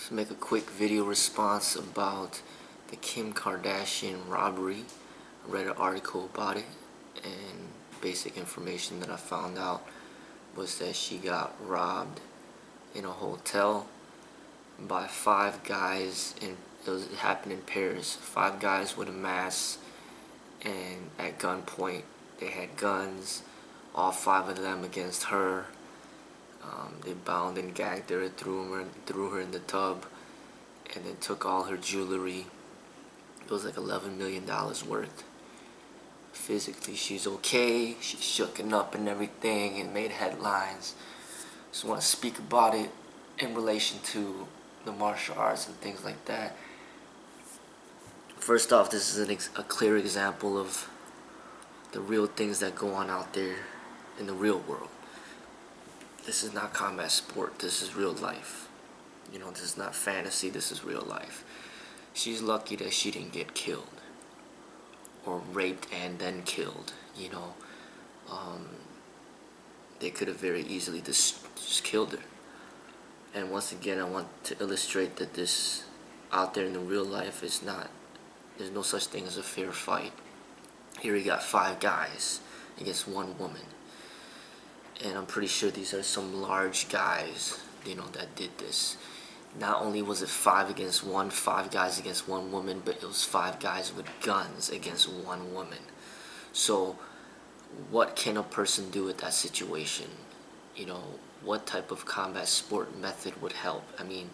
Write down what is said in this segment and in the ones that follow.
To make a quick video response about the Kim Kardashian robbery. I read an article about it, and basic information that I found out was that she got robbed in a hotel by 5 guys, and it happened in Paris. 5 guys with a mask, and at gunpoint they had guns, all 5 of them against her. They bound and gagged her, threw her in the tub, and then took all her jewelry. It was like $11 million worth. Physically, she's okay. She's shooken up and everything, and made headlines. So I want to speak about it in relation to the martial arts and things like that. First off, this is a clear example of the real things that go on out there in the real world. This is not combat sport. This is real life. You know, this is not fantasy. This is real life. She's lucky that she didn't get killed or raped and then killed. You know, they could have very easily just killed her. And once again, I want to illustrate that this out there in the real life is not. There's no such thing as a fair fight. Here you got 5 guys against 1 woman. And I'm pretty sure these are some large guys, you know, that did this. Not only was it 5 against 1, 5 guys against 1 woman, but it was 5 guys with guns against 1 woman. So what can a person do with that situation? You know, what type of combat sport method would help? I mean,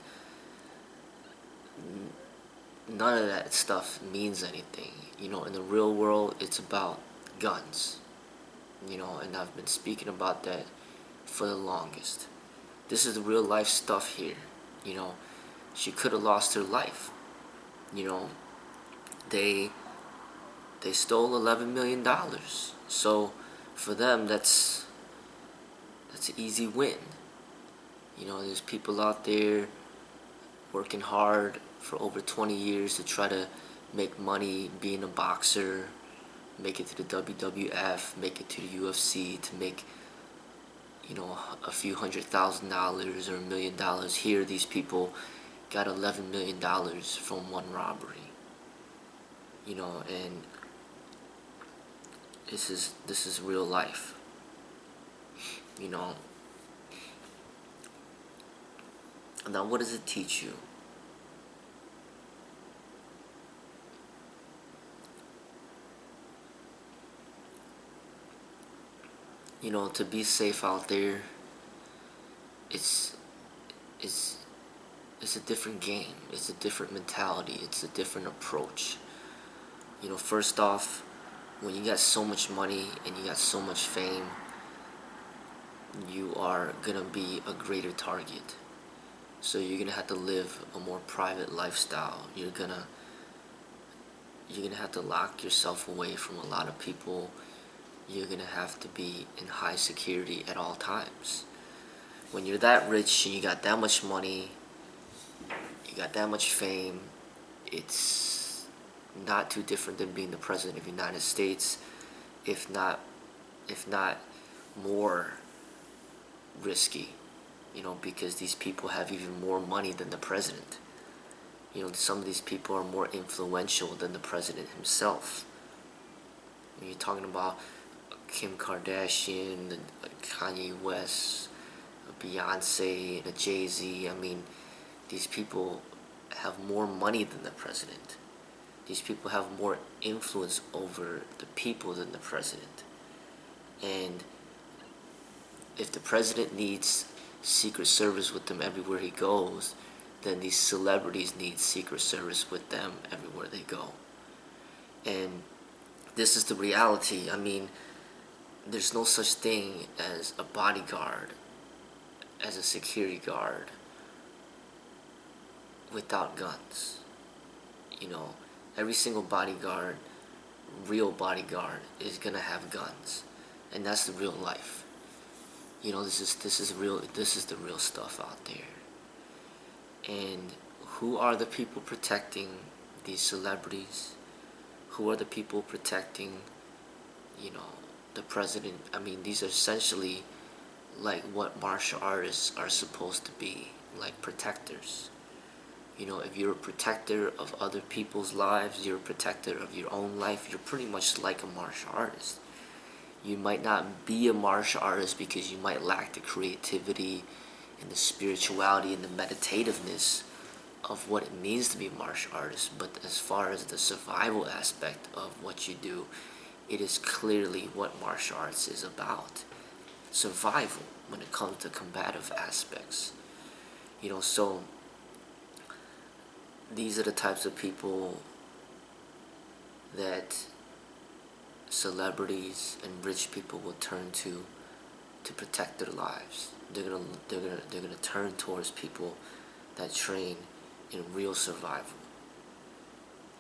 none of that stuff means anything. You know, in the real world, it's about guns. You know, and I've been speaking about that for the longest. This is the real life stuff here. You know, she could have lost her life. You know, they stole $11 million. So for them, that's an easy win. You know, there's people out there working hard for over 20 years to try to make money being a boxer, make it to the WWF, make it to the UFC, to make, you know, a few $100,000 or $1 million. Here, these people got $11 million from one robbery. You know, and this is real life. You know. Now, what does it teach you? You know, to be safe out there, it's a different game. It's a different mentality. It's a different approach. You know, first off, when you got so much money and you got so much fame, you are gonna be a greater target. So you're gonna have to live a more private lifestyle. You're gonna have to lock yourself away from a lot of people. You're gonna have to be in high security at all times. When you're that rich and you got that much money, you got that much fame, it's not too different than being the president of the United States, if not more risky. You know, because these people have even more money than the president. You know, some of these people are more influential than the president himself. When you're talking about Kim Kardashian, Kanye West, Beyonce, and Jay-Z, I mean, these people have more money than the president. These people have more influence over the people than the president. And if the president needs Secret Service with them everywhere he goes, then these celebrities need Secret Service with them everywhere they go. And this is the reality. I mean, there's no such thing as a bodyguard, as a security guard, without guns. You know, every single bodyguard, real bodyguard, is gonna have guns, and that's the real life. You know, this is the real stuff out there. And who are the people protecting these celebrities? Who are the people protecting, you know, the president? I mean, these are essentially like what martial artists are supposed to be, like protectors. If you're a protector of other people's lives, you're a protector of your own life, you're pretty much like a martial artist. You might not be a martial artist because you might lack the creativity and the spirituality and the meditativeness of what it means to be a martial artist, but as far as the survival aspect of what you do, it is clearly what martial arts is about. Survival when it comes to combative aspects. So these are the types of people that celebrities and rich people will turn to protect their lives. They're gonna turn towards people that train in real survival.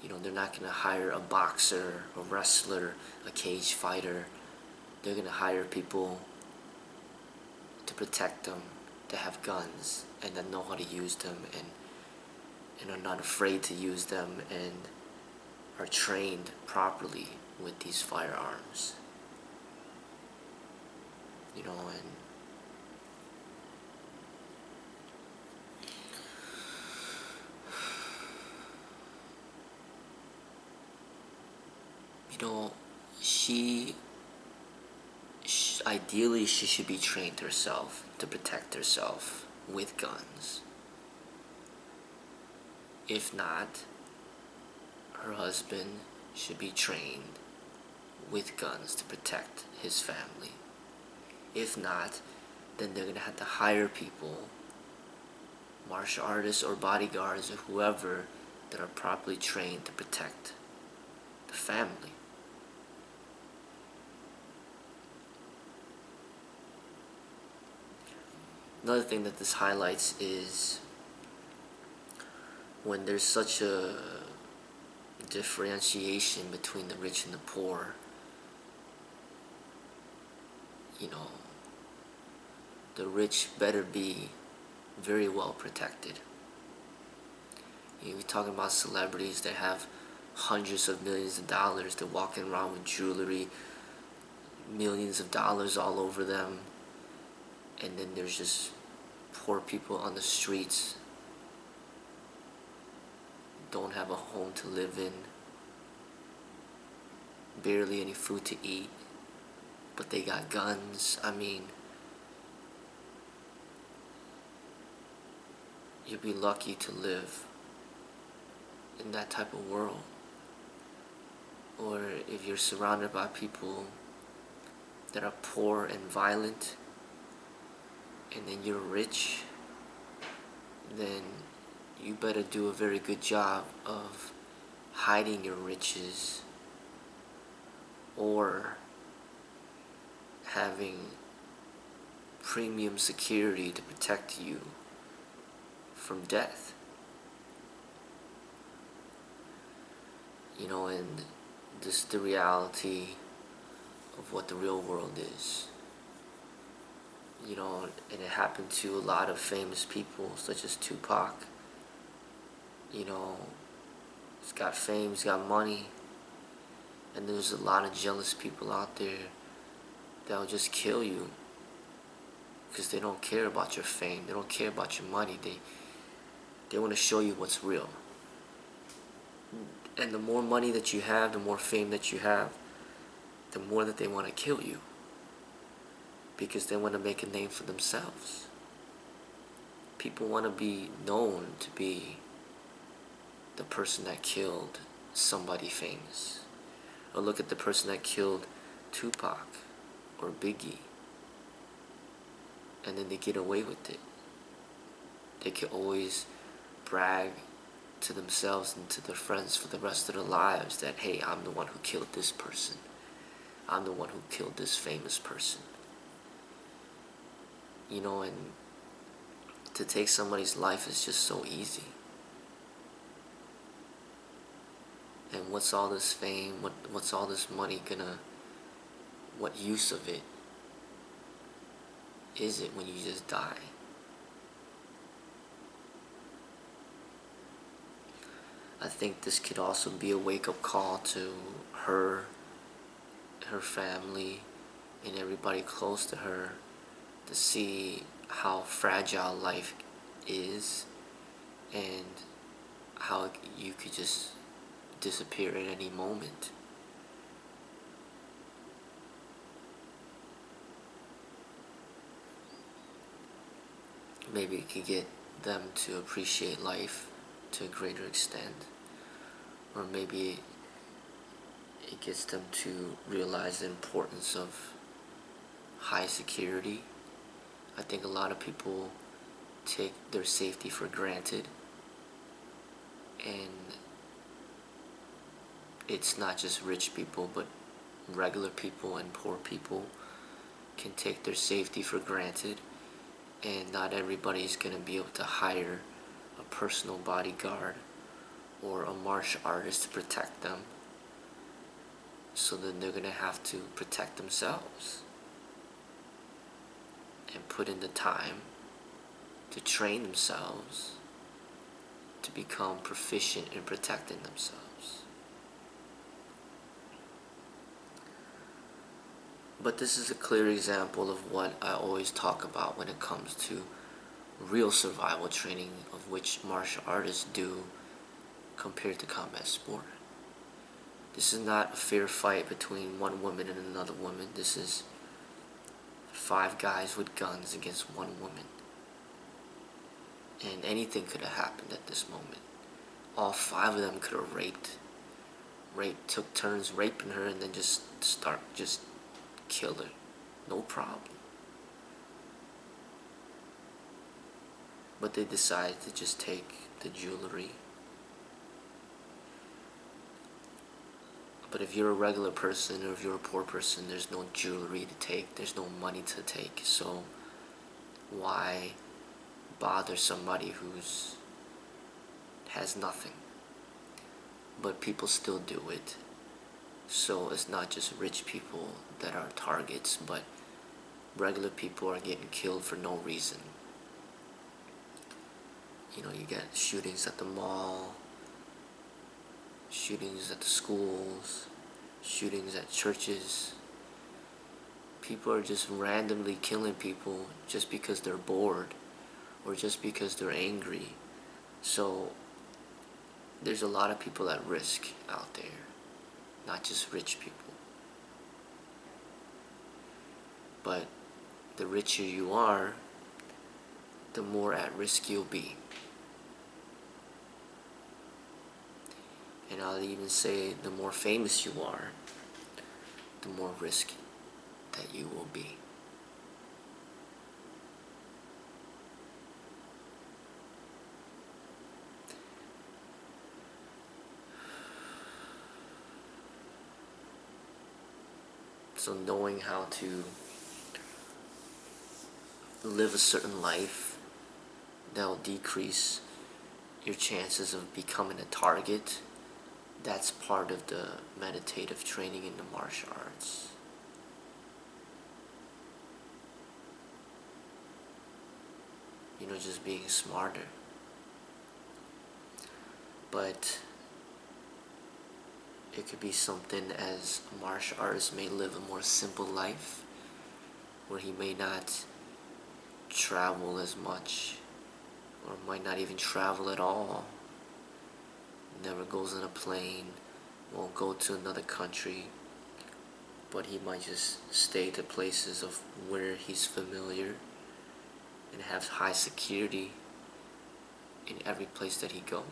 They're not gonna hire a boxer, a wrestler, a cage fighter. They're gonna hire people to protect them, to have guns, and that know how to use them, and are not afraid to use them, and are trained properly with these firearms. And she ideally she should be trained herself to protect herself with guns. If not, her husband should be trained with guns to protect his family. If not, then they're gonna have to hire people, martial artists or bodyguards or whoever, that are properly trained to protect the family. Another thing that this highlights is when there's such a differentiation between the rich and the poor, the rich better be very well protected. You're talking about celebrities that have hundreds of millions of dollars. They're walking around with jewelry, millions of dollars all over them, and then there's just poor people on the streets, don't have a home to live in, barely any food to eat, but they got guns. You'd be lucky to live in that type of world. Or if you're surrounded by people that are poor and violent, and then you're rich, then you better do a very good job of hiding your riches, or having premium security to protect you from death. And this is the reality of what the real world is. And it happened to a lot of famous people, such as Tupac. He's got fame, he's got money, and there's a lot of jealous people out there that'll just kill you because they don't care about your fame, they don't care about your money, they want to show you what's real. And the more money that you have, the more fame that you have, the more that they want to kill you, because they want to make a name for themselves. People want to be known to be the person that killed somebody famous. Or look at the person that killed Tupac or Biggie, and then they get away with it. They can always brag to themselves and to their friends for the rest of their lives that, hey, I'm the one who killed this person. I'm the one who killed this famous person. And to take somebody's life is just so easy. And what's all this fame, what's all this money what use of it is it when you just die? I think this could also be a wake-up call to her family, and everybody close to her, to see how fragile life is, and you could just disappear at any moment. Maybe it could get them to appreciate life to a greater extent, or maybe it gets them to realize the importance of high security. I think a lot of people take their safety for granted, and it's not just rich people, but regular people and poor people can take their safety for granted, and not everybody is going to be able to hire a personal bodyguard or a martial artist to protect them. So then they're going to have to protect themselves and put in the time to train themselves to become proficient in protecting themselves. But this is a clear example of what I always talk about when it comes to real survival training, of which martial artists do compared to combat sport. This is not a fair fight between one woman and another woman. This is 5 guys with guns against 1 woman. And anything could have happened at this moment. All 5 of them could have took turns raping her, and then just kill her. No problem. But they decided to just take the jewelry. But if you're a regular person, or if you're a poor person, there's no jewelry to take, there's no money to take. So why bother somebody who's has nothing? But people still do it. So it's not just rich people that are targets, but regular people are getting killed for no reason. You know, you get shootings at the mall, shootings at the schools, shootings at churches. People are just randomly killing people just because they're bored or just because they're angry. So there's a lot of people at risk out there, not just rich people. But the richer you are, the more at risk you'll be. And I'll even say the more famous you are, the more risky that you will be. So knowing how to live a certain life that will decrease your chances of becoming a target, that's part of the meditative training in the martial arts. You know, just being smarter. But it could be something as a martial artist may live a more simple life, where he may not travel as much, or might not even travel at all. Never goes on a plane, won't go to another country, but he might just stay to places of where he's familiar and have high security in every place that he goes.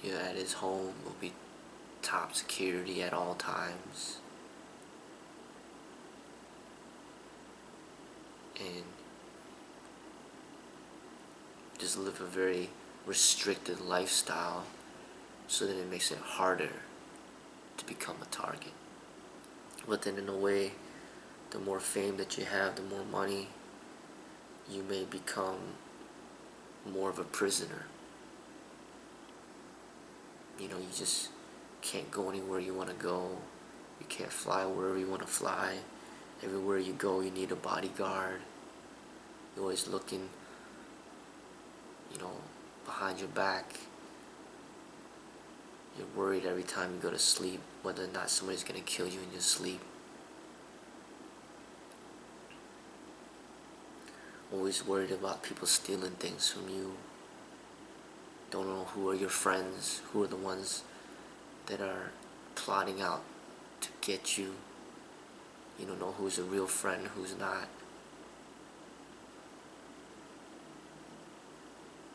You know, at his home will be top security at all times. And just live a very restricted lifestyle, so that it makes it harder to become a target. But then in a way, the more fame that you have, the more money, you may become more of a prisoner. You know, you just can't go anywhere you want to go. You can't fly wherever you want to fly. Everywhere you go, you need a bodyguard. You're always looking, you know, behind your back. You're worried every time you go to sleep whether or not somebody's going to kill you in your sleep. Always worried about people stealing things from you. Don't know who are your friends, who are the ones that are plotting out to get you. You don't know who's a real friend, who's not.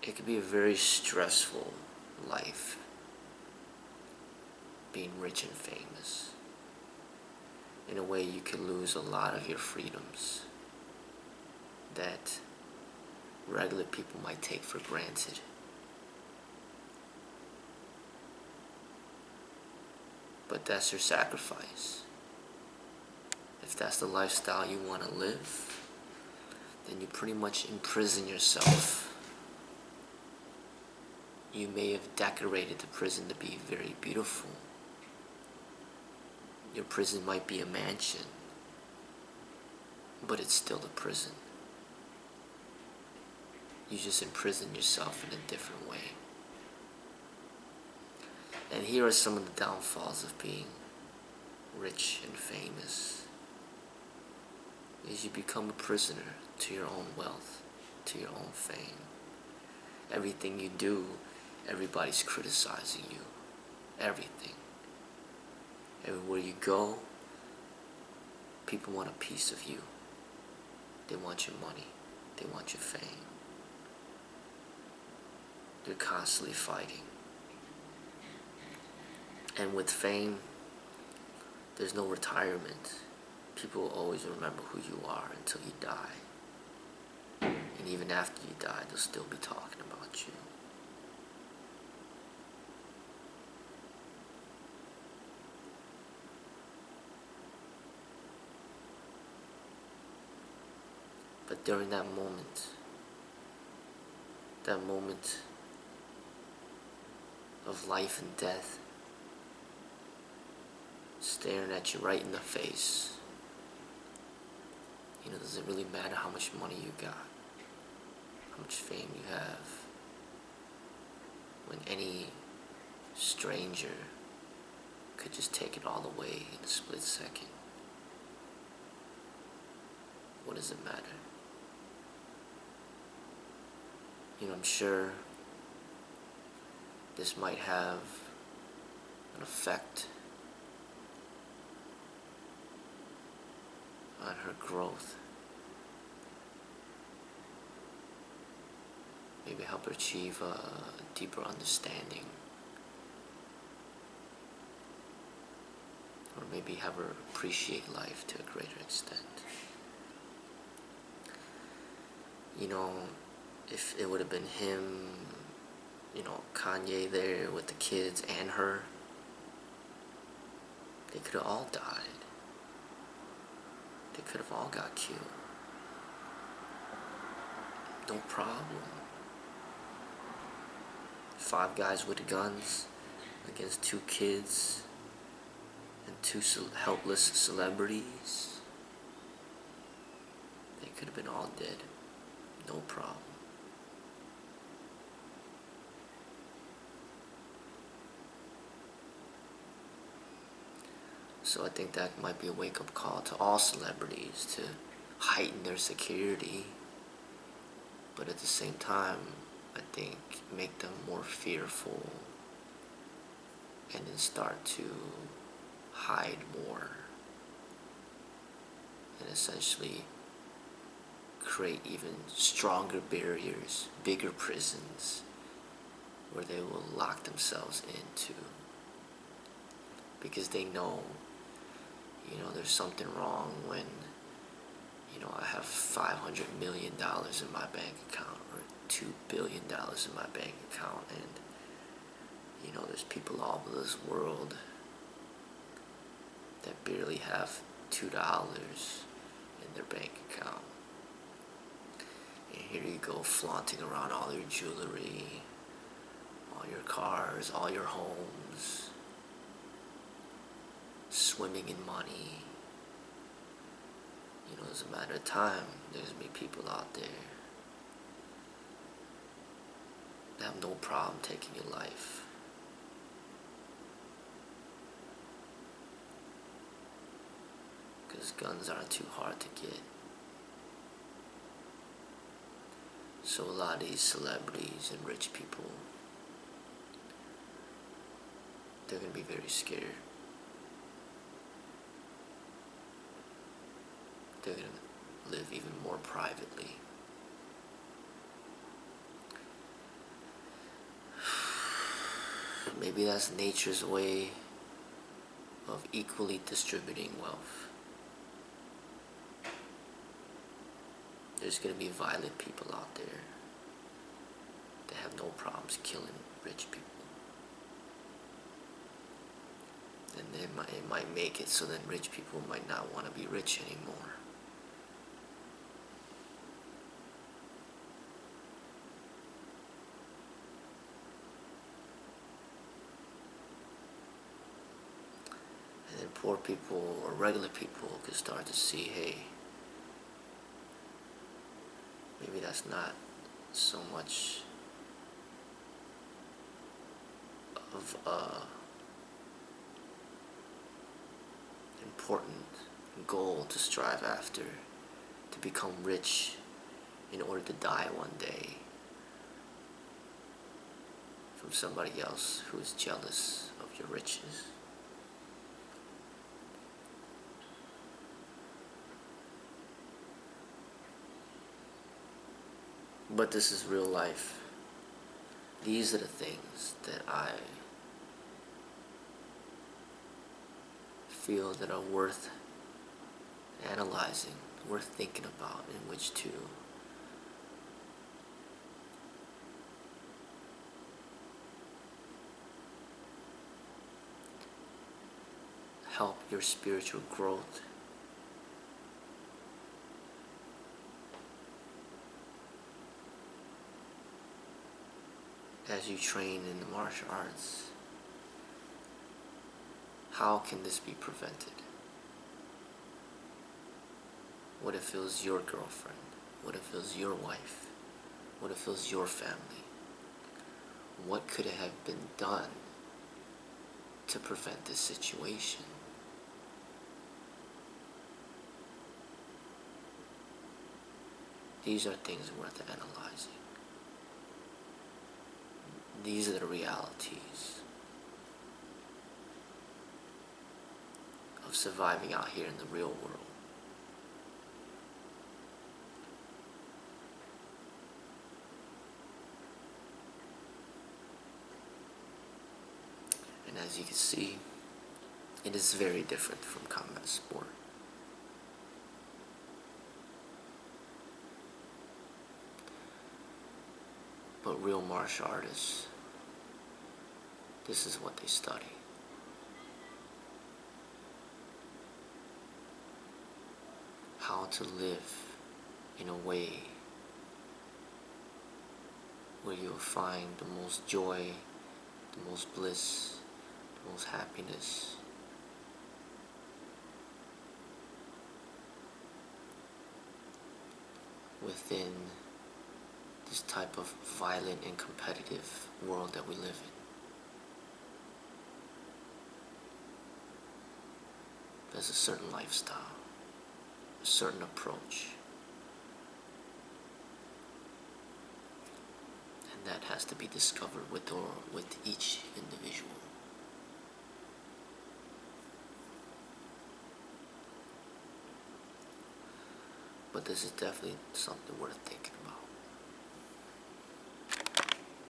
It could be a very stressful life, being rich and famous. In a way, you could lose a lot of your freedoms that regular people might take for granted. But that's your sacrifice. If that's the lifestyle you want to live, then you pretty much imprison yourself. You may have decorated the prison to be very beautiful. Your prison might be a mansion, but it's still a prison. You just imprison yourself in a different way. And here are some of the downfalls of being rich and famous. Is you become a prisoner to your own wealth, to your own fame. Everything you do, everybody's criticizing you. Everything. Everywhere you go, people want a piece of you. They want your money. They want your fame. You're constantly fighting. And with fame, there's no retirement. People will always remember who you are until you die. And even after you die, they'll still be talking about you. But during that moment of life and death, staring at you right in the face, does it really matter how much money you got, how much fame you have, when any stranger could just take it all away in a split second? What does it matter? I'm sure this might have an effect on her growth. Maybe help her achieve a deeper understanding. Or maybe have her appreciate life to a greater extent. If it would have been him, Kanye there with the kids and her, they could have all died. They could have all got killed. No problem. 5 guys with guns against 2 kids and 2 helpless celebrities. They could have been all dead. No problem. So I think that might be a wake-up call to all celebrities to heighten their security, but at the same time, I think make them more fearful and then start to hide more and essentially create even stronger barriers, bigger prisons where they will lock themselves into, because they know there's something wrong when I have $500 million in my bank account or $2 billion in my bank account, and there's people all over this world that barely have $2 in their bank account. And here you go flaunting around all your jewelry, all your cars, all your homes, swimming in money. It's a matter of time. There's gonna be people out there that have no problem taking your life. Because guns aren't too hard to get. So a lot of these celebrities and rich people, they're going to be very scared. They're going to live even more privately. Maybe that's nature's way of equally distributing wealth. There's going to be violent people out there that have no problems killing rich people. And then it might make it so that rich people might not want to be rich anymore. And then poor people or regular people could start to see, hey, maybe that's not so much of a important goal to strive after, to become rich in order to die one day from somebody else who is jealous of your riches. But this is real life. These are the things that I feel that are worth analyzing, worth thinking about, in which to help your spiritual growth. As you train in the martial arts, how can this be prevented? What if it was your girlfriend? What if it was your wife? What if it was your family? What could have been done to prevent this situation? These are things worth analyzing. These are the realities of surviving out here in the real world. And as you can see, it is very different from combat sport. But real martial artists, this is what they study. How to live in a way where you'll find the most joy, the most bliss, the most happiness. Within this type of violent and competitive world that we live in. There's a certain lifestyle, a certain approach, and that has to be discovered with each individual. But this is definitely something worth thinking about.